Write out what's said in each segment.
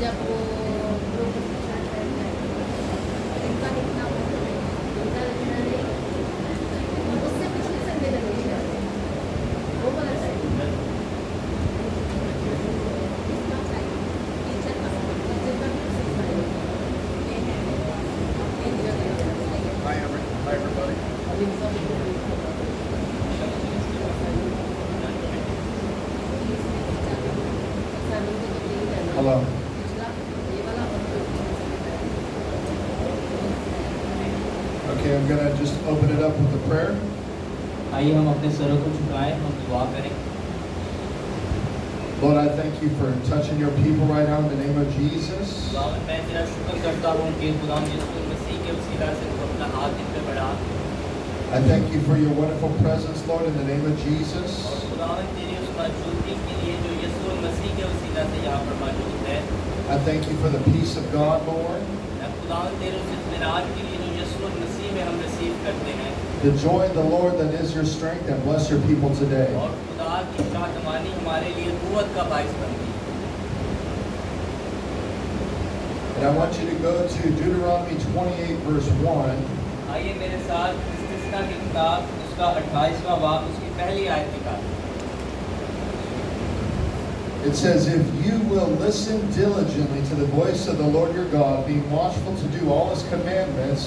जब वो ग्रुप इनका कितना उनका इन्होंने उससे पिछले संडे का नहीं है वो वाला टाइम इसका टाइम टीचर का Hi, everybody. Hello. Okay, I'm going to just open it up with a prayer. आइए हम अपने सरों को झुकाएं, हम दुआ करें। Lord, I thank you for touching your people right now in the name of Jesus. खुदावंद मैं तेरा शुक्र करता हूँ कि खुदावंद यीशु मसीह के वसीला से तू अपना हाथ इन पे बढ़ा। I thank you for your wonderful presence, Lord, in the name of Jesus. और खुदावंद तेरी उस मौजूदगी के लिए जो यीशु मसीह के वसीला से यहाँ पर मौजूद है। I thank you for the peace of God, Lord. मैं खुदावंद तेरे उस इत्मीनान के लिए जो यीशु मसीह में हम रिसीव करते हैं। The joy of the Lord that is your strength, and bless your people today. और खुदा की शादमानी हमारे लिए कुव्वत का बाइस बनती है। And I want you to go to Deuteronomy 28, verse 1. आइए मेरे साथ इस्तिस्ना की किताब उसका 28वां बाब उसकी पहली आयत निकालें। It says, if you will listen diligently to the voice of the Lord your God, being watchful to do all his commandments,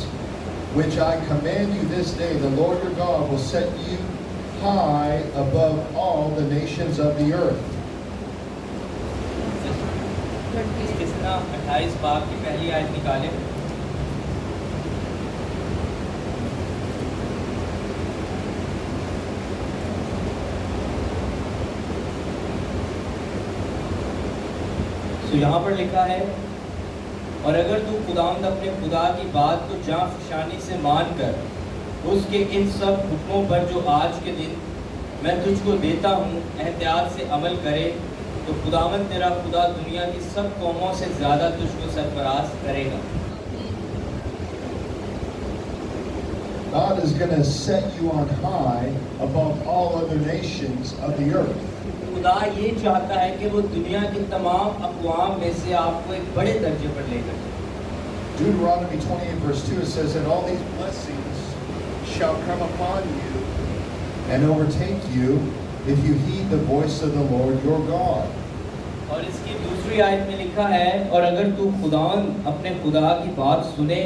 which I command you this day, the Lord your God will set you high above all the nations of the earth. इस्तिस्ना 28 बाब की पहली आयत निकालें। तो यहाँ पर लिखा है, और अगर तू खुदावंद अपने खुदा की बात को जान फशानी से मान कर उसके इन सब हुक्मों पर जो आज के दिन मैं तुझको देता हूँ एहतियात से अमल करे, तो खुदावंद तेरा खुदा दुनिया की सब कौमों से ज़्यादा तुझको सरफराज करेगा। God is going to set you on high above all other nations of the earth. खुदा ये चाहता है कि वो दुनिया की तमाम अक़वाम में से आपको एक बड़े दर्जे पर लेकर जाए। Deuteronomy 28, verse 2, it says, and all these blessings shall come upon you and overtake you if you heed the voice of the Lord your God. और इसकी दूसरी आयत में लिखा है, और अगर तू खुदावंद अपने खुदा की बात सुने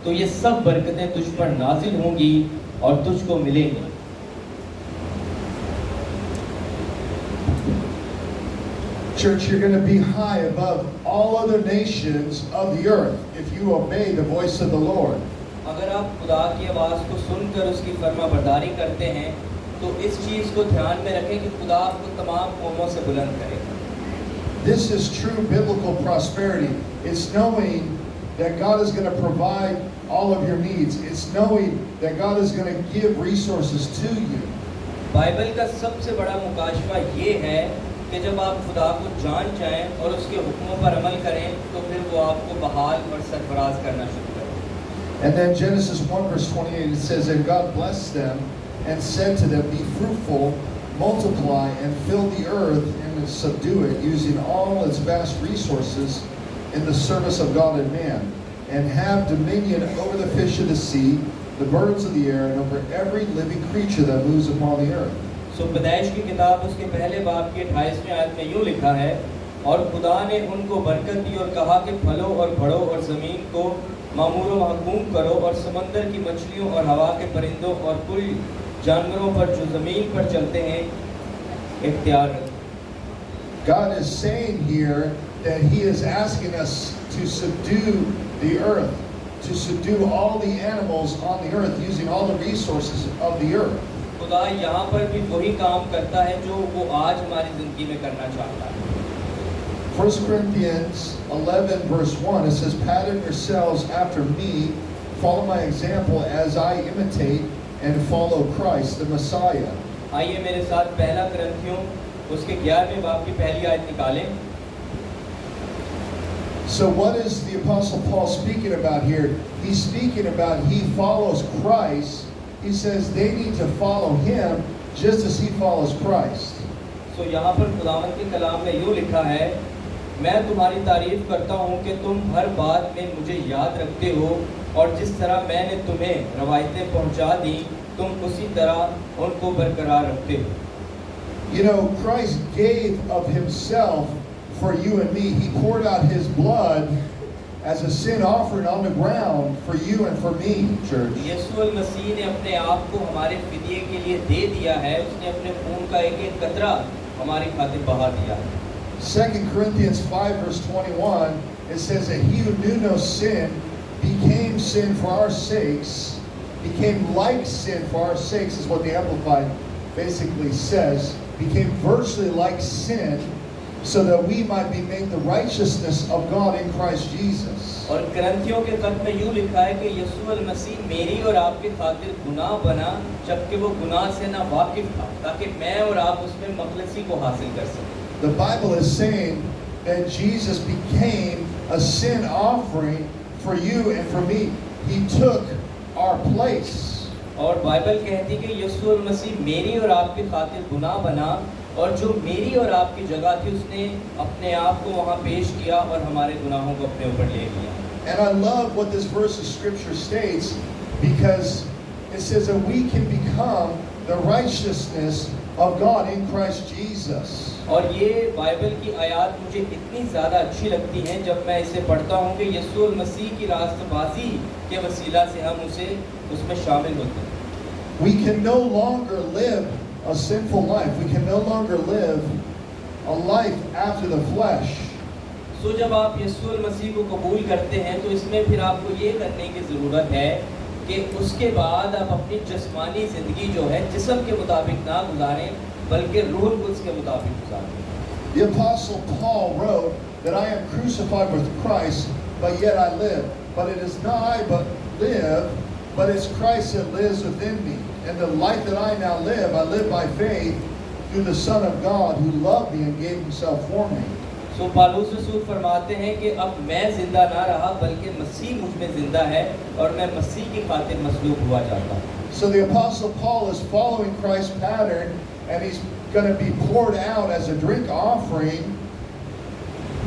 तो ये सब बरकतें तुझ पर नाजिल होंगी और तुझको मिलेंगी। Church, you're going to be high above all other nations of the earth if you obey the voice of the Lord. अगर आप खुदा की आवाज़ को सुनकर उसकी फरमाबरदारी करते हैं तो इस चीज़ को ध्यान में रखें कि खुदा आपको तमाम कौमों से बुलंद करेगा। This is true biblical prosperity. It's knowing that God is going to provide all of your needs. It's knowing that God is going to give resources to you. Bible का सबसे बड़ा मुकाशफा ये है कि जब आप खुदा को जान जाएं और उसके हुक्मों पर अमल करें तो फिर वो आपको बहाल और सरफराज करना शुरू करें। And then Genesis 1 verse 28, it says, and God blessed them and said to them, be fruitful, multiply, and fill the earth and subdue it, using all its vast resources in the service of God and man, and have dominion over the fish of the sea, the birds of the air, and over every living creature that moves upon the earth. सो पैदाइश की किताब उसके पहले बाब की 28वें आयत में यूँ लिखा है, और खुदा ने उनको बरकत दी और कहा कि फलो और बढ़ो और ज़मीन को मामूर व महकूम करो और समंदर की मछलियों और हवा के परिंदों और कुल जानवरों पर जो ज़मीन पर चलते हैं इख्तियार रखो। God is saying here that He is asking us to subdue the earth, to subdue all the animals on the earth, using all the resources of the earth. खुदा यहाँ पर भी वही काम करता है जो वो आज हमारी ज़िंदगी में करना चाहता है। 1 Corinthians 11 verse 1, it says, pattern yourselves after me, follow my example as I imitate and follow Christ, the Messiah. आइए मेरे साथ पहला करंथियों उसके 11वें बाब की पहली आयत निकालें। So what is the Apostle Paul speaking about here? He's speaking about he follows Christ. He says they need to follow him just as he follows Christ. So यहाँ पर खुदावंद के कलाम में यूँ लिखा है मैं तुम्हारी तारीफ करता हूँ कि तुम हर बात में मुझे याद रखते हो, और जिस तरह मैंने तुम्हें रवायतें पहुँचा दी, तुम उसी तरह उनको बरकरार रखते हो। You know, Christ gave of himself for you and me. He poured out his blood as a sin offering on the ground for you and for me, church. यीशु मसीह ने अपने आप को हमारे फिदिये के लिए दे दिया है। उसने अपने खून का एक एक कतरा हमारी खातिर बहा दिया है। 2 Corinthians 5 verse 21, it says that he who knew no sin became sin for our sakes, became like sin for our sakes, is what the Amplified basically says, became virtually like sin, so that we might be made the righteousness of God in Christ Jesus. और करंथियों के खत में यूँ लिखा है कि यीशु मसीह मेरी और आपके खातिर गुनाह बना, जबकि वो गुनाह से ना वाकिफ था, ताकि मैं और आप उसमें मखलसी को हासिल कर सकें। The Bible is saying that Jesus became a sin offering for you and for me. He took our place. और बाइबल कहती कि यीशु मसीह मेरी और आपके खातिर गुनाह बना, और जो मेरी और आपकी जगह थी उसने अपने आप को वहाँ पेश किया और हमारे गुनाहों को अपने ऊपर ले लिया। And I love what this verse of scripture states, because it says that we can become the righteousness of God in Christ Jesus. और ये बाइबल की आयत मुझे इतनी ज़्यादा अच्छी लगती हैं जब मैं इसे पढ़ता हूँ कि यीशु मसीह की रास्तबाजी के वसीला से हम उसमें शामिल होते हैं। We can no longer live a sinful life. We can no longer live a life after the flesh. सो जब आप यीशु मसीह को कबूल करते हैं तो इसमें फिर आपको ये करने की ज़रूरत है कि उसके बाद आप अपनी जिस्मानी ज़िंदगी जो है जिस्म के मुताबिक ना गुजारें, बल्कि रूह कुद्स के मुताबिक गुजारें। The Apostle Paul wrote that I am crucified with Christ, but yet I live. But it is not I but live, but it's Christ that lives within me. And the life that I now live, I live by faith through the Son of God who loved me and gave himself for me. सो पालूस रसूल फरमाते हैं कि अब मैं जिंदा ना रहा, बल्कि मसीह मुझ में जिंदा है और मैं मसीह की खातिर मसलूब हुआ जाता हूँ। So the Apostle Paul is following Christ's pattern, and he's going to be poured out as a drink offering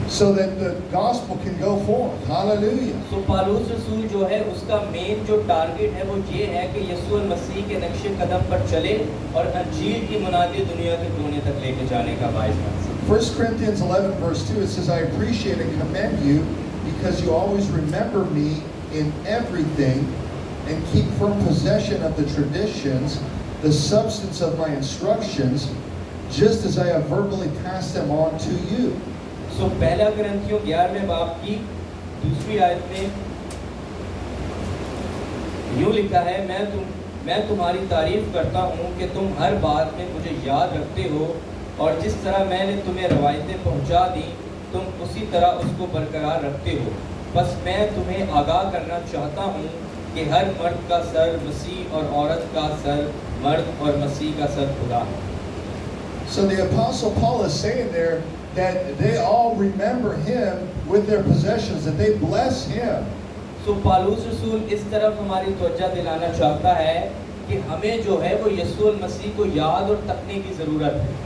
so that the gospel can go forth. Hallelujah. सो पालूस रसूल जो है उसका मेन जो टारगेट है वो ये है कि यीशु मसीह के नक्शे कदम पर चले और अंजील की मुनादी दुनिया के कोने तक लेके जाने का बाइस बन सके। 1 Corinthians 11 verse 2, it says, I appreciate and commend you because you always remember me in everything and keep firm possession of the traditions, the substance of my instructions, just as I have verbally passed them on to you. सो पहला करंथियों 11वें बाब की दूसरी आयत में यूँ लिखा है, मैं तुम्हारी तारीफ करता हूँ कि तुम हर बात में मुझे याद रखते हो, और जिस तरह मैंने तुम्हें रवायतें पहुँचा दी, तुम उसी तरह उसको बरकरार रखते हो। बस मैं तुम्हें आगाह करना चाहता हूँ कि हर मर्द का सर मसीह और औरत का सर मर्द और मसीह का सर खुदा है। So the Apostle Paul is saying there that they all remember him with their possessions, that they bless him. सो पालूस रसूल इस तरफ हमारी तवज्जो दिलाना चाहता है कि हमें जो है वो यीशु मसीह को याद और तकने की ज़रूरत है।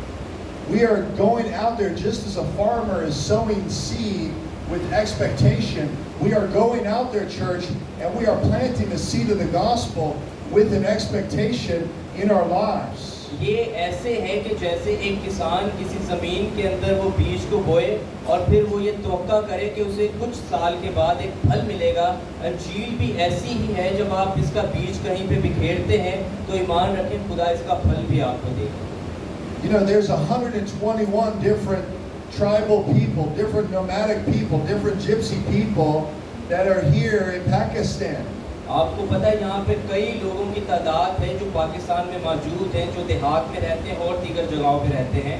We are going out there just as a farmer is sowing seed with expectation. We are going out there, church, and we are planting the seed of the gospel with an expectation in our lives. ये ऐसे है कि जैसे एक किसान किसी ज़मीन के अंदर वो बीज को बोए और फिर वो ये तवक्का करे कि उसे कुछ साल के बाद एक फल मिलेगा। अंजील भी ऐसी ही है, जब आप इसका बीज कहीं पे बिखेरते हैं तो ईमान रखें खुदा इसका फल भी आपको देगा। You know, there's 121 different tribal people, different nomadic people, different gypsy people that are here in Pakistan. आपको पता है यहाँ पे कई लोगों की तादाद है जो पाकिस्तान में मौजूद हैं, जो देहात में रहते हैं और दीगर जगहों पे रहते हैं।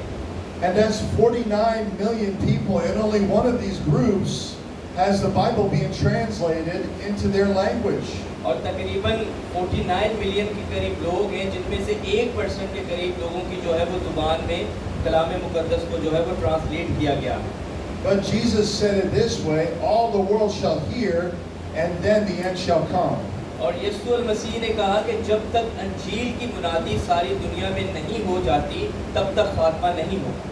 And that's 49 million people, and only one of these groups has the Bible being translated into their language. और तकरीबन 49 मिलियन के करीब लोग हैं, जिनमें से 1% के करीब लोगों की जो है वो ज़ुबान में कलाम मुक़द्दस को जो है वो ट्रांसलेट किया गया है। But Jesus said it this way, all the world shall hear, and then the end shall come. और यीशु मसीह ने कहा कि जब तक अंजील की मुनादी सारी दुनिया में नहीं हो जाती, तब तक खात्मा नहीं होगा।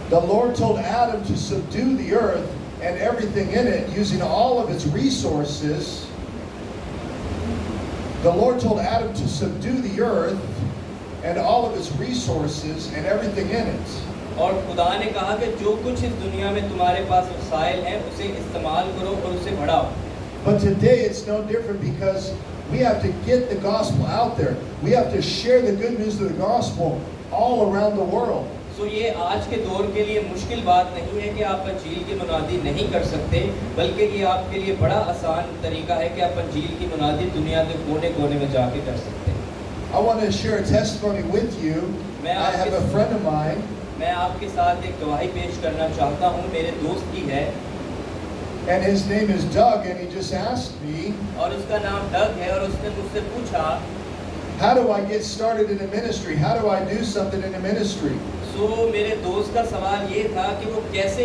The Lord told Adam to subdue the earth and everything in it using all of its resources. The Lord told Adam to subdue the earth and all of its resources and everything in it. और खुदा ने कहा कि जो कुछ इस दुनिया में तुम्हारे पास वसाइल हैं उसे इस्तेमाल करो और उसे बढ़ाओ. But today it's no different because we have to get the gospel out there. We have to share the good news of the gospel all around the world. सो ये आज के दौर के लिए मुश्किल बात नहीं है कि आप अंजील की मुनादी नहीं कर सकते, बल्कि ये आपके लिए बड़ा आसान तरीका है कि आप अंजील की मुनादी दुनिया के कोने-कोने में जाके कर सकते हैं. I want to share a testimony with you. I have a friend of mine. मैं आपके साथ एक गवाही पेश करना चाहता हूँ. मेरे दोस्त की है. And his name is Doug, and he just asked me, और उसका नाम डग है, और उसने मुझसे पूछा, how do I get started in a ministry? How do I do something in a ministry? सो मेरे दोस्त का सवाल ये था कि वो कैसे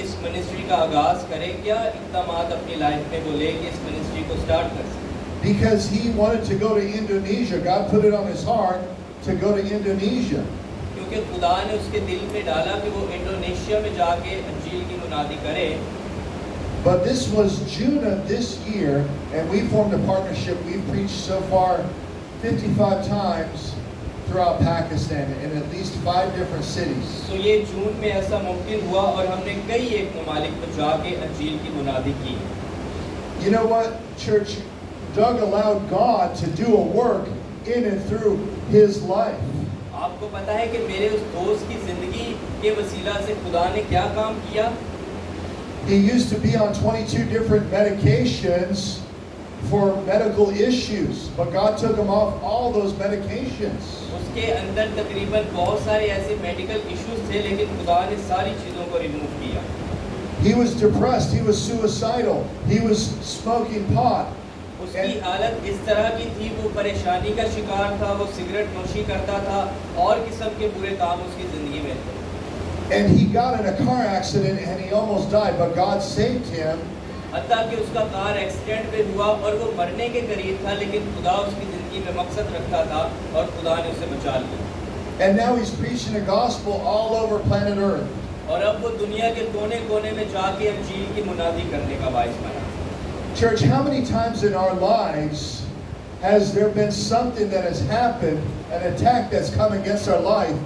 इस मिनिस्ट्री का आगाज़ करे, क्या इक़दामात अपनी लाइफ में वो ले कि इस मिनिस्ट्री को स्टार्ट कर सके. Because he wanted to go to Indonesia. God put it on his heart to go to Indonesia. क्योंकि खुदा ने उसके दिल में डाला कि वो इंडोनेशिया में जाके अंजील की मुनादी करे. But this was June of this year, and we formed a partnership. We've preached so far 55 times throughout Pakistan in at least 5 different cities. तो ये जून में ऐसा मुमकिन हुआ और हमने कई एक ममालिक में जाके अंजील की मुनादी की. You know what, church? Doug allowed God to do a work in and through his life. आपको पता है कि मेरे उस दोस्त की जिंदगी के वसीला से खुदा ने क्या काम किया. He used to be on 22 different medications for medical issues, but God took him off all those medications. उसके अंदर तकरीबन बहुत सारे ऐसे मेडिकल इश्यूज थे, लेकिन खुदा ने सारी चीज़ों को रिमूव किया. He was depressed, he was suicidal, he was smoking pot. उसकी हालत इस तरह की थी, वो परेशानी का शिकार था, वो सिगरेट नोशी करता था और किस्म के बुरे काम उसकी ज़िंदगी में थे. And he got in a car accident and he almost died, but God saved him. हत्ता कि उसका कार एक्सीडेंट में हुआ और वो मरने के करीब था, लेकिन खुदा उसकी ज़िंदगी में मकसद रखता था और खुदा ने उसे बचा लिया. And now he's preaching the gospel all over planet Earth. और अब वो दुनिया के कोने-कोने में जाके अंजील की मुनादी करने का बाइस बना. Church, how many times in our lives has there been something that has happened, an attack that's come against our life,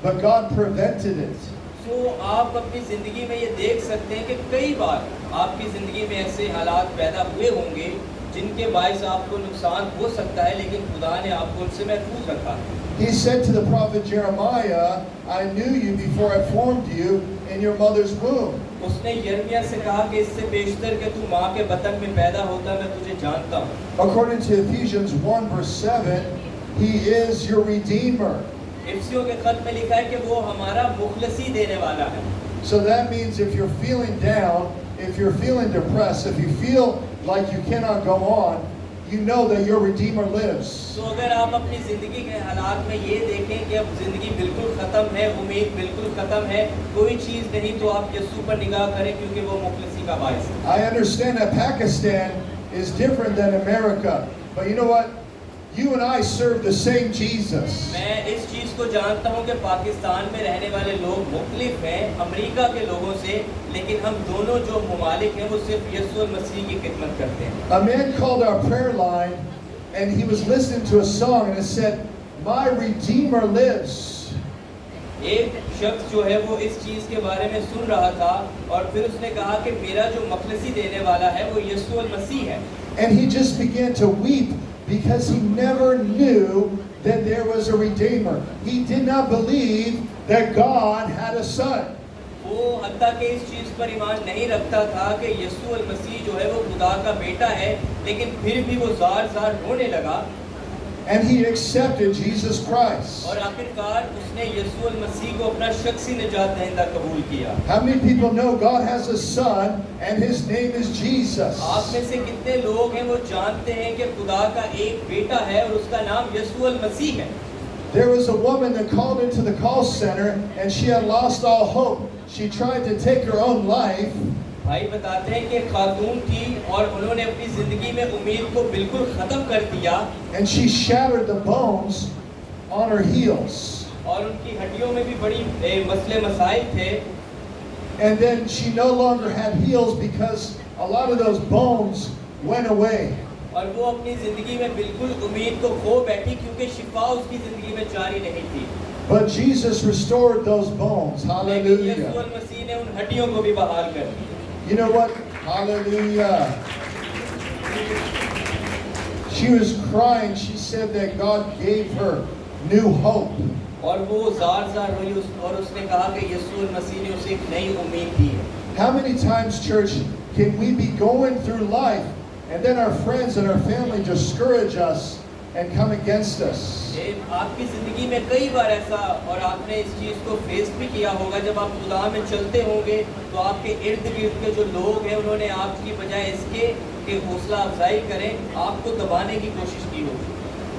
but God prevented it? तो आप अपनी ज़िंदगी में ये देख सकते हैं कि कई बार आपकी ज़िंदगी में ऐसे हालात पैदा हुए होंगे जिनके बायस आपको नुकसान हो सकता है, लेकिन खुदा ने आपको उनसे महफूज रखा. He said to the prophet Jeremiah, I knew you before I formed you in your mother's womb. उसने यिर्मयाह से कहा कि इससे बेशतर कि तू माँ के बतन में पैदा होता मैं तुझे जानता हूँ. According to Ephesians 1 verse 7, He is your Redeemer. इफ्सियों के खत में लिखा है कि वो हमारा मुखलसी देने वाला है. So that means if you're feeling down, if you're feeling depressed, if you feel like you cannot go on, you know that your Redeemer lives. तो अगर आप अपनी ज़िंदगी के हालात में ये देखें कि अब ज़िंदगी बिल्कुल ख़त्म है, उम्मीद बिल्कुल ख़त्म है, कोई चीज़ नहीं, तो आप यीशु पर निगाह करें क्योंकि वो मुखलसी का बाइस है. I understand that Pakistan is different than America, but you know what? You and I serve the same Jesus. मैं इस चीज़ को जानता हूँ कि पाकिस्तान में रहने वाले लोग मुख्तलिफ हैं अमेरिका के लोगों से, लेकिन हम दोनों जो ममालिक हैं वो सिर्फ यीशु मसीह की खिदमत करते हैं. A man called our prayer line and he was listening to a song and it said, My Redeemer lives. एक शख्स जो है वो इस चीज़ के बारे में सुन रहा था और फिर उसने कहा कि मेरा जो मुखलसी देने वाला है वो यीशु मसीह है. And he just began to weep because he never knew that there was a Redeemer. He did not believe that God had a son. वो हत्ता के इस चीज़ पर ईमान नहीं रखता था कि यीशु मसीह जो है वो खुदा का बेटा है, लेकिन फिर भी वो ज़ार रोने लगा. And he accepted Jesus Christ. और आखिरकार उसने यीशु मसीह को अपना शख्सी निजात दहिंदा कबूल किया. How many people know God has a son and his name is Jesus? आप में से कितने लोग हैं वो जानते हैं कि खुदा का एक बेटा है और उसका नाम यीशु मसीह है. There was a woman that called into the call center and she had lost all hope. She tried to take her own life. भाई बताते हैं कि खातून थी और उन्होंने अपनी जिंदगी में उम्मीद को बिल्कुल खत्म कर दिया. And she shattered the bones on her heels. और उनकी हड्डियों में भी बड़ी मसले मसाइल थे। And then she no longer had heels because a lot of those bones went away. और वो अपनी जिंदगी में बिल्कुल उम्मीद को खो बैठी क्योंकि शिफा उसकी जिंदगी में जारी नहीं थी। But Jesus restored those bones. लेकिन Hallelujah. यीशु मसीह ने उन हड्डियों को भी बहाल कर दिया। You know what? Hallelujah. She was crying. She said that God gave her new hope. और वो जार रोई और उसने कहा कि यीशु मसीह ने उसे एक नई उम्मीद दी है। How many times, church, can we be going through life and then our friends and our family discourage us and come against us? आपकी जिंदगी में कई बार ऐसा और आपने इस चीज को फेस भी किया होगा, जब आप खुदा में चलते होंगे तो आपके इर्द गिर्द के जो लोग हैं उन्होंने आपकी बजाय इसके कि हौसला अफजाई करें आपको दबाने की कोशिश की होगी।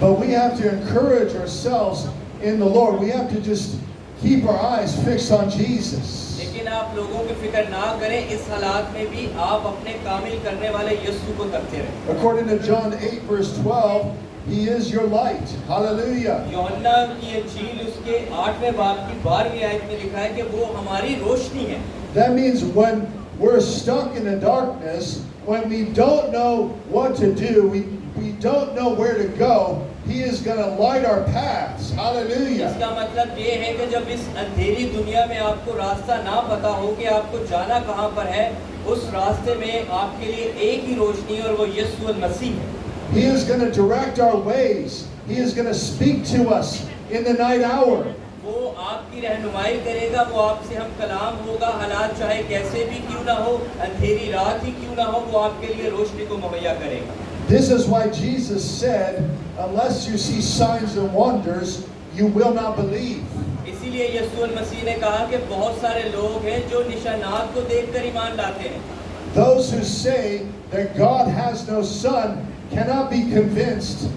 But we have to encourage ourselves in the Lord. We have to just keep our eyes fixed on Jesus. लेकिन आप लोगों की फिक्र ना करें, इस हालात में भी आप अपने कामिल करने वाले यीशु को तकते रहें। According to John 8 verse 12, He is your light. Hallelujah. यूहन्ना की इंजील उसके 8वें बाब की 12वीं आयत में लिखा है कि वो हमारी रोशनी है। That means when we're stuck in the darkness, when we don't know what to do, we don't know where to go, He is going to light our paths. Hallelujah. इसका मतलब ये है कि जब इस अंधेरी दुनिया में आपको रास्ता ना पता हो कि आपको जाना कहाँ पर है, उस रास्ते में आपके लिए एक ही रोशनी और वो यीशु मसीह है। He is going to direct our ways. He is going to speak to us in the night hour. वो आपकी रहनुमाई करेगा, वो आपसे हम कलाम होगा, हालात चाहे कैसे भी क्यों ना हो, अंधेरी रात ही क्यों ना हो, वो आपके लिए रोशनी को मुहैया करेगा। This is why Jesus said, unless you see signs and wonders, you will not believe. इसीलिए यीशु मसीह ने कहा कि बहुत सारे लोग हैं जो निशानात को देखकर ईमान लाते हैं। Those who say that God has no son cannot be convinced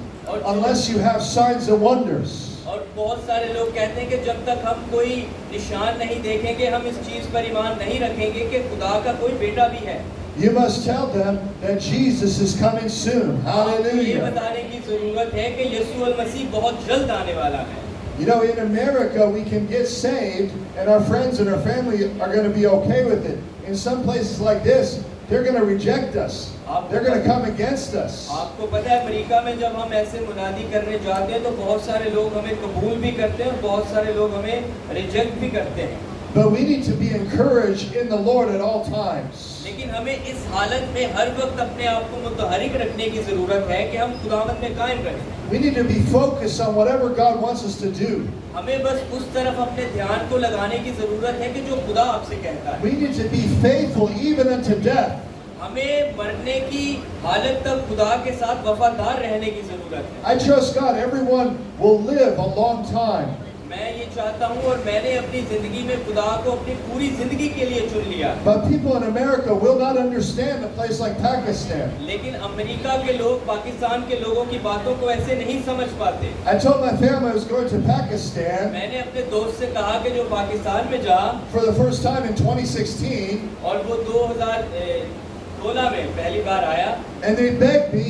unless you have signs and wonders. और बहुत सारे लोग कहते हैं कि जब तक हम कोई निशान नहीं देखेंगे हम इस चीज पर ईमान नहीं रखेंगे कि खुदा का कोई बेटा भी है। You must tell them that Jesus is coming soon. ये Hallelujah. बताने की जरूरत है कि यीशु मसीह बहुत जल्द आने वाला है। You know, in America we can get saved and our friends and our family are going to be okay with it. In some places like this, they're going to reject us. They're going to come against us. आपको पता है America में जब हम ऐसे मुनादी करने जाते हैं तो बहुत सारे लोग हमें कबूल भी करते हैं और बहुत सारे लोग हमें रिजेक्ट भी करते हैं। But we need to be encouraged in the Lord at all times. लेकिन हमें इस हालत में हर वक्त अपने आप को मुतहरिक रखने की जरूरत है कि हम खुदावंद में कायम रहें। We need to be focused on whatever God wants us to do. हमें बस उस तरफ अपने ध्यान को लगाने की जरूरत है कि जो खुदा आपसे कहता है। We need to be faithful even unto death. हमें मरने की हालत तक खुदा के साथ वफादार रहने की जरूरत है। I trust God everyone will live a long time. मैं ये चाहता हूँ और मैंने अपनी जिंदगी में खुदा को अपनी पूरी जिंदगी के लिए चुन लिया। But people in America will not understand a place like Pakistan. लेकिन अमेरिका के लोग पाकिस्तान के लोगों की बातों को ऐसे नहीं समझ पाते। I told my family I was going to Pakistan मैंने अपने दोस्त से कहा कि जो पाकिस्तान में जा for the first time in 2016, और वो 2016 में पहली बार आया and they begged me,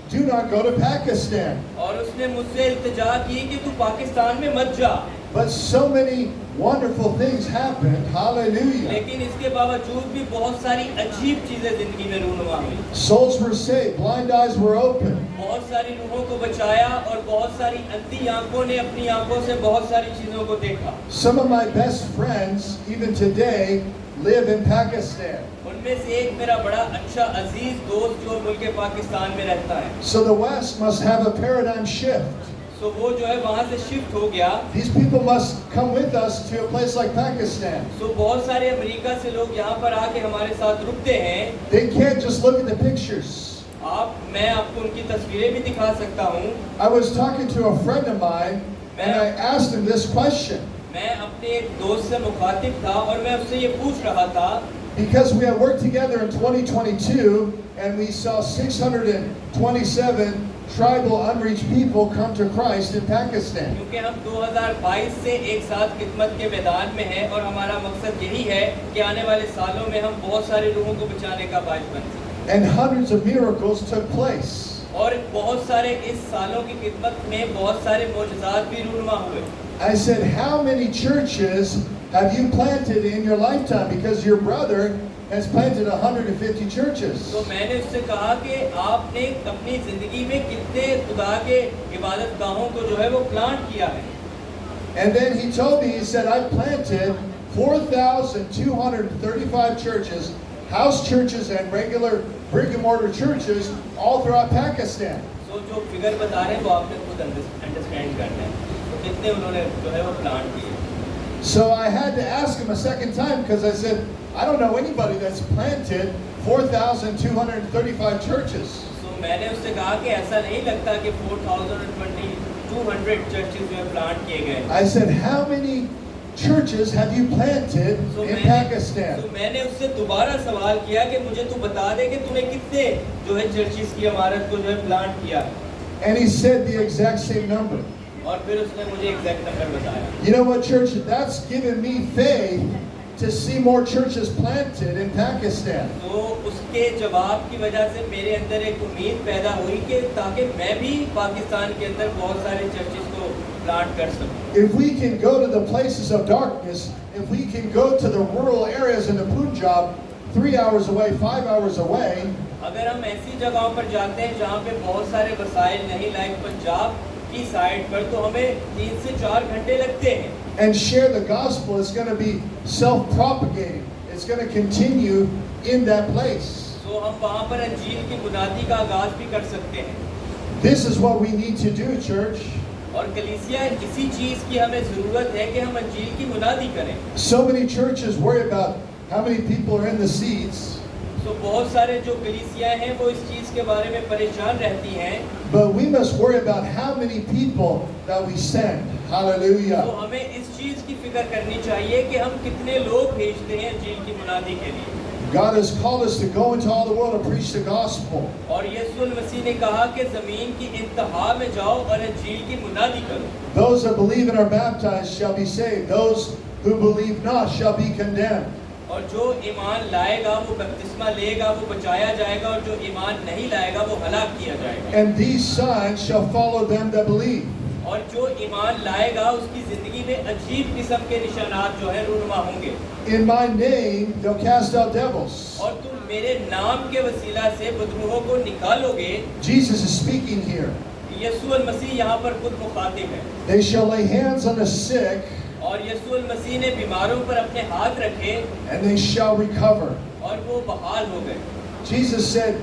do not go to Pakistan. और उसने मुझसे इल्तिजा की कि तू पाकिस्तान में मत जा। But so many wonderful things happened. Hallelujah. लेकिन इसके बावजूद भी बहुत सारी अजीब चीजें जिंदगी में रूनुमा हुई। Souls were saved, blind eyes were opened. बहुत सारी रूहों को बचाया और बहुत सारी अंधी आंखों ने अपनी आंखों से बहुत सारी चीजों को देखा। Some of my best friends, even today, live in Pakistan. उनमें से एक मेरा बड़ा अच्छा अजीज दोस्त जो मुल्क पाकिस्तान में रहता है। So the West must have a paradigm shift. तो वो जो है वहाँ से शिफ्ट हो गया। These people must come with us to a place like Pakistan. तो बहुत सारे अमेरिका से लोग यहाँ पर आके हमारे साथ रुकते हैं। They can't just look at the pictures. मैं आपको उनकी तस्वीरें भी दिखा सकता हूँ। I was talking to a friend of mine and I asked him this question. मैं अपने एक दोस्त से मुखातिब था और मैं उससे ये पूछ रहा था Because we had worked together in 2022 and we saw 627 tribal unreached people come to Christ in Pakistan. क्योंकि हम 2022 से एक साथ खिदमत के मैदान में हैं और हमारा मकसद यही है कि आने वाले सालों में हम बहुत सारे लोगों को बचाने का बाइस बन सकें। And hundreds of miracles took place. और बहुत सारे इस सालों की खिदमत में बहुत सारे मोजज़ात भी रूनुमा हुए। I said, how many churches have you planted in your lifetime? Because your brother has planted 150 churches. तो मैंने उससे कहा कि आपने अपनी ज़िंदगी में कितने खुदा के इबादत गाहों को जो है वो प्लांट किया है। And then he told me, he said, I planted 4,235 churches, house churches and regular brick and mortar churches all throughout Pakistan. तो जो फिगर बता रहे हैं वो आपने खुद अंडरस्टैंड करना है, तो कितने उन्होंने जो है वो प्लांट किए। So I had to ask him a second time because I said, I don't know anybody that's planted 4,235 churches. तो मैंने उससे कहा कि ऐसा नहीं लगता कि 4,200 चर्चेज जो है प्लांट किए गए। I said, how many churches have you planted in Pakistan? तो मैंने उससे दोबारा सवाल किया कि मुझे तू बता दे कि तूने कितने जो है चर्चेज की इमारत को जो है प्लांट किया। And he said the exact same number. और फिर उसने मुझे एग्जैक्ट नंबर बताया। You know what, church? That's given me faith to see more churches planted in Pakistan. तो उसके जवाब की वजह से मेरे अंदर एक उम्मीद पैदा हुई कि ताकि मैं भी पाकिस्तान के अंदर बहुत सारे चर्चेज को प्लांट कर सकूं। If we can go to the places of darkness, if we can go to the rural areas in the Punjab, 3 hours away, 5 hours away, अगर हम ऐसी जगहों पर जाते हैं जहाँ पे बहुत सारे वसाइल नहीं, लाइक पंजाब की साइड पर, तो हमें 3 से 4 घंटे लगते हैं। and share the gospel, it's going to be self-propagating. It's going to continue in that place. तो हम वहाँ पर अंजील की बुनियादी का आगाज भी कर सकते हैं। This is what we need to do, church. और कलीसिया इसी चीज़ की हमें ज़रूरत है कि हम अंजील की बुनियादी करें। So many churches worry about how many people are in the seats, तो बहुत सारे जो कलीसिया हैं वो इस चीज़ के बारे में परेशान रहती हैं। but we must worry about how many people that we send. तो Hallelujah. हमें इस चीज़ की फिक्र करनी चाहिए कि हम कितने लोग भेजते हैं अंजील की बुनियादी के लिए। God has called us to go into all the world and preach the gospel. और यीशु मसीह ने कहा कि ज़मीन की इंतहा में जाओ और अंजील की बुनियादी करो। Those that believe and are baptized shall be saved. Those who believe not shall be condemned. और जो ईमान लाएगा वो बपतिस्मा लेगा, वो बचाया जाएगा, और जो ईमान नहीं लाएगा वो हलाक किया जाएगा। And these signs shall follow them that believe. और जो ईमान लाएगा उसकी जिंदगी में अजीब किस्म के निशानात जो है रूनुमा होंगे। In my name they'll cast out devils. और तुम मेरे नाम के वसीला से बदरूहों को निकालोगे। Jesus is speaking here. यीशु मसीह यहाँ पर खुद मुखातिब है। They shall lay hands on the sick और यीशु मसीह ने बीमारों पर अपने हाथ रखे and they shall recover. और वो बहाल हो गए। Jesus said,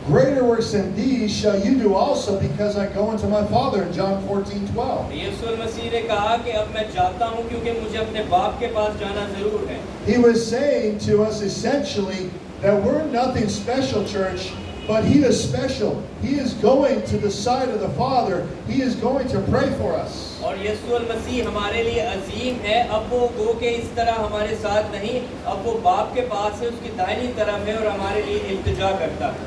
greater works than these shall you do also because I go unto my Father in John 14:12. यीशु मसीह ने कहा कि अब मैं जाता हूँ क्योंकि मुझे अपने बाप के पास जाना जरूर है। He was saying to us essentially that we're nothing special, church, but He is special. He is going to the side of the Father. He is going to pray for us. और यीशु मसीह हमारे लिए अजीम है। अब वो गो के इस तरह हमारे साथ नहीं, अब वो बाप के पास है, उसकी दाहिनी तरफ है और हमारे लिए इल्तिजा करता है।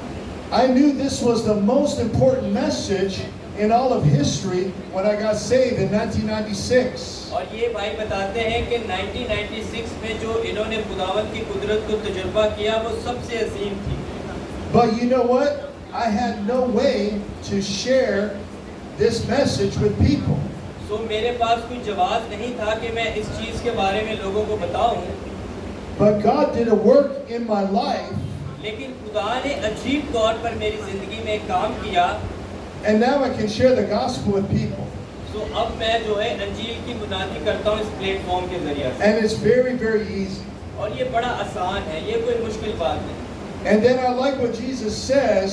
I knew this was the most important message in all of history when I got saved in 1996. और ये भाई बताते हैं कि 1996 में जो इन्होंने खुदावंद की कुदरत को तजुर्बा किया वो सबसे अजीम थी। But you know what? I had no way to share this message with people. तो मेरे पास कोई जवाब नहीं था कि मैं इस चीज़ के बारे में लोगों को बताऊं। But God did a work in my life, लेकिन खुदा ने अजीब तौर पर मेरी ज़िंदगी में एक काम किया। and now I can share the gospel with people. तो अब मैं जो है अंजील की बुनियादी करता हूँ इस प्लेटफॉर्म के जरिए से। And it's very, very easy. और ये बड़ा आसान है, ये कोई मुश्किल बात नहीं। And then I like what Jesus says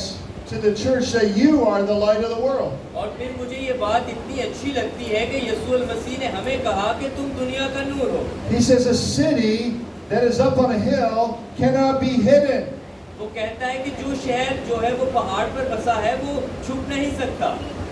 to the church, that you are the light of the world. और फिर मुझे ये बात इतनी अच्छी लगती है कि यीशु मसीह ने हमें कहा कि तुम दुनिया का नूर हो। He says a city that is up on a hill cannot be hidden. वो कहता है कि जो शहर जो है वो पहाड़ पर बसा है वो छुप नहीं सकता।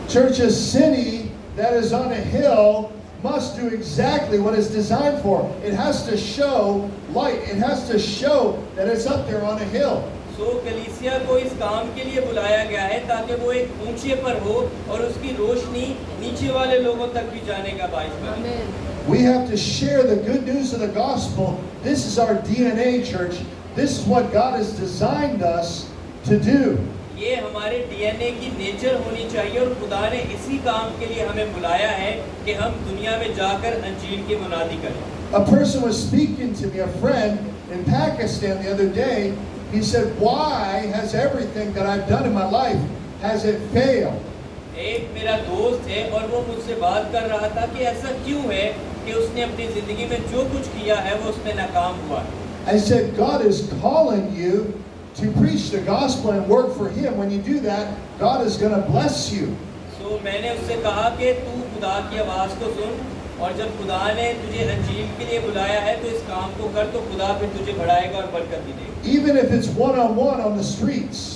Church, a city that is on a hill must do exactly what it's designed for. It has to show light. It has to show that it's up there on a hill. सो कलीसिया को इस काम के लिए बुलाया गया है ताकि वो एक ऊंचे पर हो और उसकी रोशनी नीचे वाले लोगों तक भी जाने का बाइस बने। We have to share the good news of the gospel. This is our DNA, church. This is what God has designed us to do. ये हमारे डीएनए की नेचर होनी चाहिए और खुदा ने इसी काम के लिए हमें बुलाया है कि हम दुनिया में जाकर अंजील की मुनादी करें। A person was speaking to me, a friend in Pakistan the other day. He said, "Why has everything that I've done in my life, has it failed?" एक मेरा दोस्त है और वो मुझसे बात कर रहा था कि ऐसा क्यों है कि उसने अपनी जिंदगी में जो कुछ किया है वो उसमें नाकाम हुआ। I said, "God is calling you to preach the gospel and work for Him. When you do that, God is going to bless you." So मैंने उससे कहा कि तू खुदा की आवाज़ को सुन और जब खुदा ने तुझे अंजील के लिए बुलाया है तो इस काम को कर, तो खुदा फिर तुझे बढ़ाएगा और बरकत भी देगा। Even if it's one-on-one on the streets.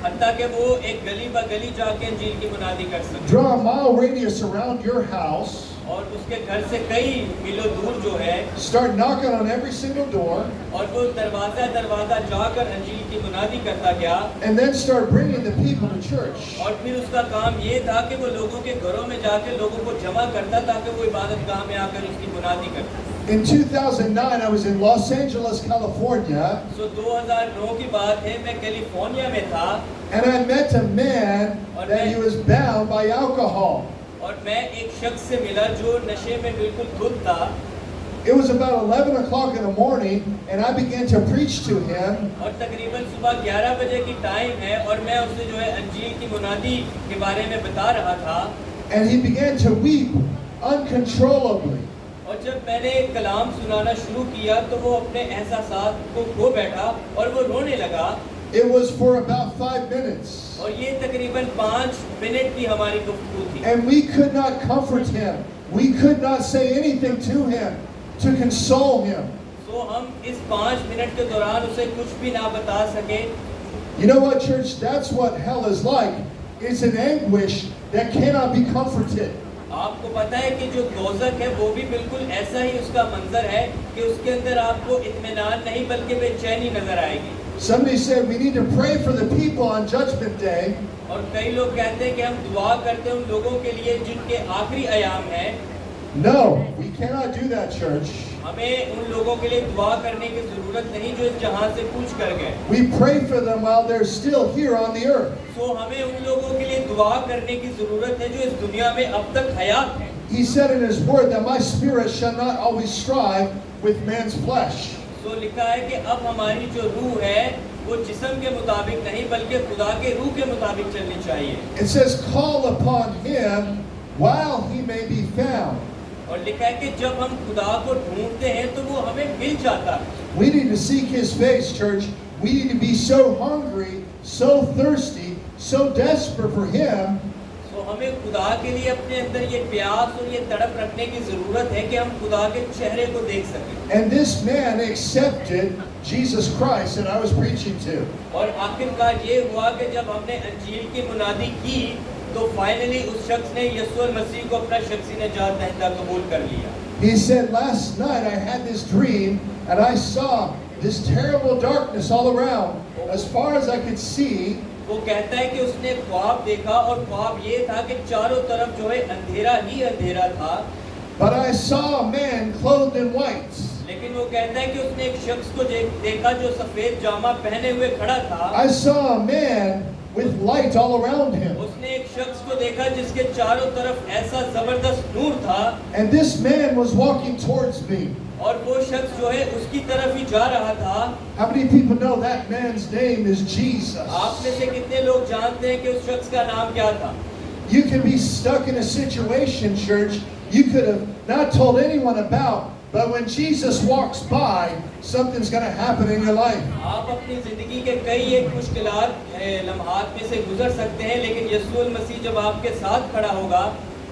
हत्ता कि वो एक गली ब गली जाके अंजील की मुनादी कर सकते। Draw a mile radius around your house. और उसके घर से कई मीलों दूर जो है, Start knocking on every single door. और वो दरवाजा दरवाजा जाकर अंजील की मुनादी करता गया। And then start bringing the people to church. और फिर उसका काम ये था कि वो लोगों के घरों में जाके लोगों को जमा करता ताकि वो इबादत गाह में आकर उसकी मुनादी करता। In 2009, I was in Los Angeles, California, सो 2009 की बात है, मैं कैलिफोर्निया में था and I met a man that he was bound by alcohol. और मैं एक शख्स से मिला जो नशे में बिल्कुल धुत था। It was about 11 o'clock in the morning, and I began to preach to him. और तकरीबन सुबह 11 बजे की टाइम है और मैं उसे जो है अंजील की मुनादी के बारे में बता रहा था। And he began to weep uncontrollably. और जब मैंने कलाम सुनाना शुरू किया तो वो अपने एहसासात को खो बैठा और वो रोने लगा। It was for about 5 minutes. और ये तकरीबन 5 मिनट की हमारी गुफ्तगू थी। And we could not comfort him. We could not say anything to him to console him. तो हम इस 5 मिनट के दौरान उसे कुछ भी ना बता सके। You know what, church? That's what hell is like. It's an anguish that cannot be comforted. आपको पता है कि जो दोज़ख है वो भी बिल्कुल ऐसा ही उसका मंजर है कि उसके अंदर आपको इत्मीनान नहीं बल्कि बेचैनी नजर आएगी। Somebody said we need to pray for the people on Judgment Day. और कई लोग कहते हैं कि हम दुआ करते हैं उन लोगों के लिए जिनके आखिरी अयाम है। No, we cannot do that, church. हमें उन लोगों के लिए दुआ करने की जरूरत नहीं जो इस जहां से कूच कर गए। We pray for them while they're still here on the earth. तो हमें उन लोगों के लिए दुआ करने की जरूरत है जो इस दुनिया में अब तक हयात हैं। He said in His Word that my spirit shall not always strive with man's flesh. तो लिखा है कि अब हमारी जो रूह है वो जिस्म के मुताबिक नहीं बल्कि खुदा के रूह के मुताबिक चलनी चाहिए। It says, call upon Him while He may be found. और लिखा है कि जब हम खुदा को ढूंढते हैं तो वो हमें मिल जाता है। We need to seek His face, church. We need to be so hungry, so thirsty, so desperate for Him. तो हमें खुदा के लिए अपने अंदर ये प्यास और ये तड़प रखने की जरूरत है कि हम खुदा के चेहरे को देख सकें। And this man accepted Jesus Christ that I was preaching to. और आखिरकार ये हुआ कि जब हमने अंजील की मुनादी की तो फाइनली उस शख्स ने यीशु मसीह को अपना शख्सी निजात दहिंदा कबूल कर लिया। He said, last night I had this dream and I saw this terrible darkness all around. As far as I could see, वो कहता है कि उसने ख्वाब देखा और ख्वाब ये था कि चारों तरफ जो है अंधेरा ही अंधेरा था। but I saw a man clothed in white. लेकिन वो कहता है कि उसने एक शख्स को देखा जो सफेद जामा पहने हुए खड़ा था। I saw a man with light all around him. उसने एक शख्स को देखा जिसके चारों तरफ ऐसा जबरदस्त नूर था। And this man was walking towards me. और वो शख्स जो है उसकी तरफ ही जा रहा था। How many people know that man's name is Jesus? आप में से कितने लोग जानते हैं कि उस शख्स का नाम क्या था? You can be stuck in a situation, church, you could have not told anyone about, but when Jesus walks by, something's going to happen in your life. आप अपनी जिंदगी के कई एक मुश्किलात लम्हात में से गुजर सकते हैं, लेकिन यीशु मसीह जब आपके साथ खड़ा होगा,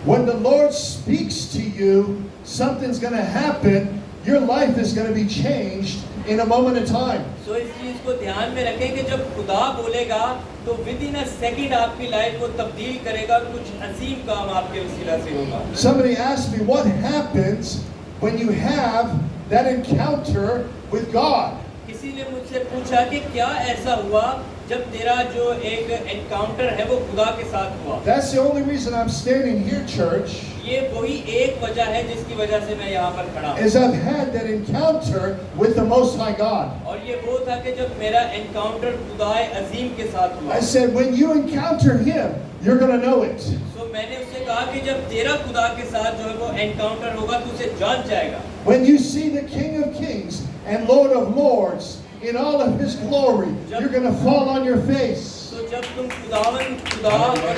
When the Lord speaks to you, something's going to happen. Your life is going to be changed in a moment of time. तो इस चीज को ध्यान में रखें कि जब खुदा बोलेगा तो विद इन अ सेकंड आपकी लाइफ को तब्दील करेगा और कुछ अजीम काम आपके वसीला से होगा। Somebody asked me, what happens when you have that encounter with God? किसी ने मुझसे पूछा कि क्या ऐसा हुआ जब तेरा जो एक एनकाउंटर है वो खुदा के साथ हुआ। That's the only reason I'm standing here, church. ये वही एक वजह है जिसकी वजह से मैं यहाँ पर खड़ा हूँ। is I've had that encounter with the Most High God. और ये वो था कि जब मेरा एनकाउंटर खुदाए अजीम के साथ हुआ। I said, when you encounter Him, you're going to know it. तो मैंने उससे कहा कि जब तेरा खुदा के साथ जो है वो एनकाउंटर होगा तो उसे जान जाएगा। When you see the King of Kings and Lord of Lords in all of His glory, you're going to fall on your face. तो जब तुम खुदा और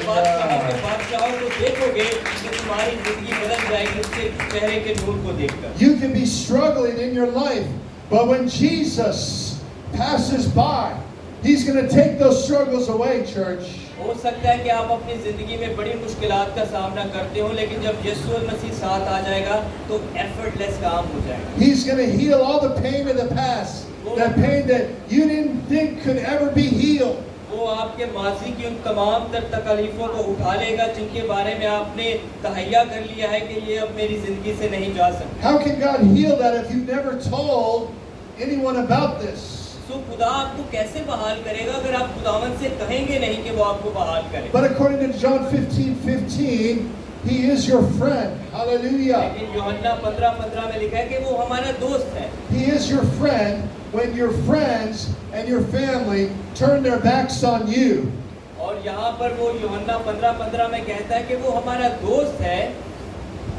बादशाहों के बादशाहों को देखोगे तो तुम्हारी जिंदगी बदल जाएगी उसके चेहरे के नूर को देखकर। You can be struggling in your life, but when Jesus passes by, He's going to take those struggles away, church. हो सकता है कि आप अपनी जिंदगी में बड़ी मुश्किलात का सामना करते हो, लेकिन जब यीशु मसीह साथ आ जाएगा तो एफर्टलेस काम हो जाएगा। He's going to heal all the pain of the past, that pain that you didn't think could ever be healed. वो आपके माजी की उन तमाम तर तकलीफों को उठा लेगा जिनके बारे में आपने तहैया कर लिया है कि ये अब मेरी जिंदगी से नहीं जा सकता। How can God heal that if you've never told anyone about this? तो खुदा आपको कैसे बहाल करेगा अगर आप खुदावन से कहेंगे नहीं कि वो आपको बहाल करे। But according to John 15:15, He is your friend. Hallelujah. लेकिन यूहन्ना 15:15 में लिखा है कि वो हमारा दोस्त है। He is your friend when your friends and your family turn their backs on you. और यहाँ पर वो यूहन्ना 15:15 में कहता है कि वो हमारा दोस्त है।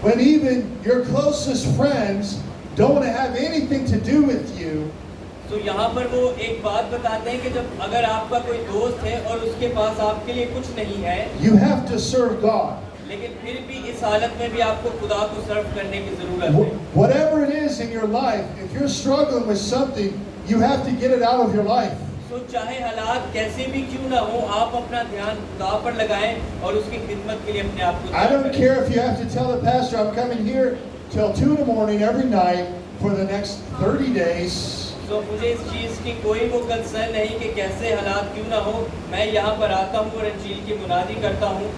When even your closest friends don't want to have anything to do with you. तो यहाँ पर वो एक बात बताते हैं कि जब अगर आपका कोई दोस्त है और उसके पास आपके लिए कुछ नहीं है, You have to serve God. लेकिन फिर भी इस हालत में भी आपको खुदा को सर्व करने की जरूरत है। Whatever it is in your life, if you're struggling with something, you have to get it out of your life. तो चाहे हालात कैसे भी क्यों ना हो, आप अपना ध्यान खुदा पर लगाएं और उसकी खिदमत के लिए अपने आप को I don't care if you have to tell the pastor, I'm coming here till 2 in the morning every night for the next 30 days. तो मुझे इस चीज़ की कोई वो कंसर्न नहीं कि कैसे हालात क्यों ना हो, मैं यहाँ पर आता हूँ और इंजील की मुनादी करता हूँ।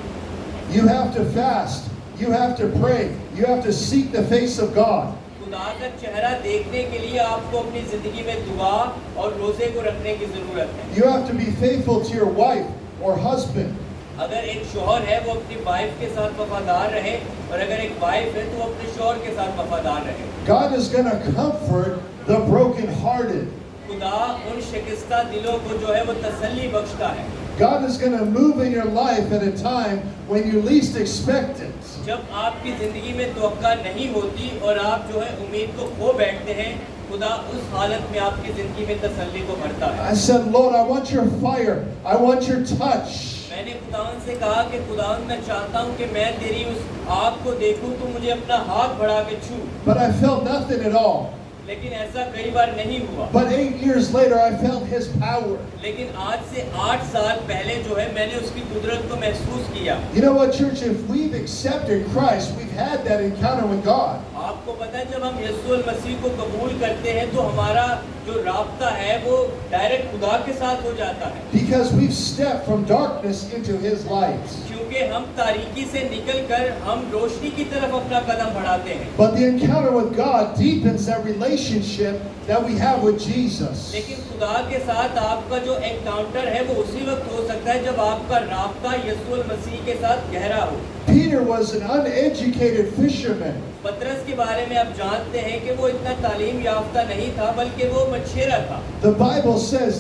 You have to fast. You have to pray. You have to seek the face of God. खुदा का चेहरा देखने के लिए आपको अपनी जिंदगी में दुआ और रोजे को रखने की जरूरत है। You have to be faithful to your wife or husband. अगर एक शौहर है वो अपनी वाइफ के साथ वफादार रहे, और अगर एक वाइफ है तो वो अपने शौहर के साथ वफादार रहे। God is going to comfort the brokenhearted. खुदा उन शिकस्ता दिलों को जो है वो तसल्ली बख्शता है। God is going to move in your life at a time when you least expect it. जब आपकी जिंदगी में तवक्का नहीं होती और आप जो है उम्मीद को खो बैठते हैं, खुदा उस हालत में आपकी जिंदगी में तसल्ली को भरता है। I said, Lord, I want your fire. I want your touch. मैंने खुदावन से कहा कि खुदावन मैं चाहता हूँ कि मैं तेरी उस आग को देखूं, तो मुझे अपना हाथ बढ़ा के छू। But I felt nothing at all. लेकिन ऐसा कई बार नहीं हुआ। But 8 years later, I felt His power. लेकिन आज से 8 साल पहले जो है मैंने उसकी कुदरत को महसूस किया। You know what, church? If we've accepted Christ, we've had that encounter with God. आपको पता है जब हम यीशु मसीह को कबूल करते हैं तो हमारा जो राब्ता है वो डायरेक्ट खुदा के साथ हो जाता है। Because we've stepped from darkness into His light. क्योंकि हम तारीकी से निकलकर हम रोशनी की तरफ अपना कदम बढ़ाते हैं। But the encounter with God deepens that relationship that we have with Jesus. लेकिन खुदा के साथ आपका जो एनकाउंटर है वो उसी वक्त हो सकता है जब आपका राब्ता यीशु मसीह के साथ गहरा हो। Peter was an uneducated fisherman. पतरस के बारे में आप जानते हैं कि वो इतना तालीम याफ्ता नहीं था, बल्कि वो मछेरा था। The Bible says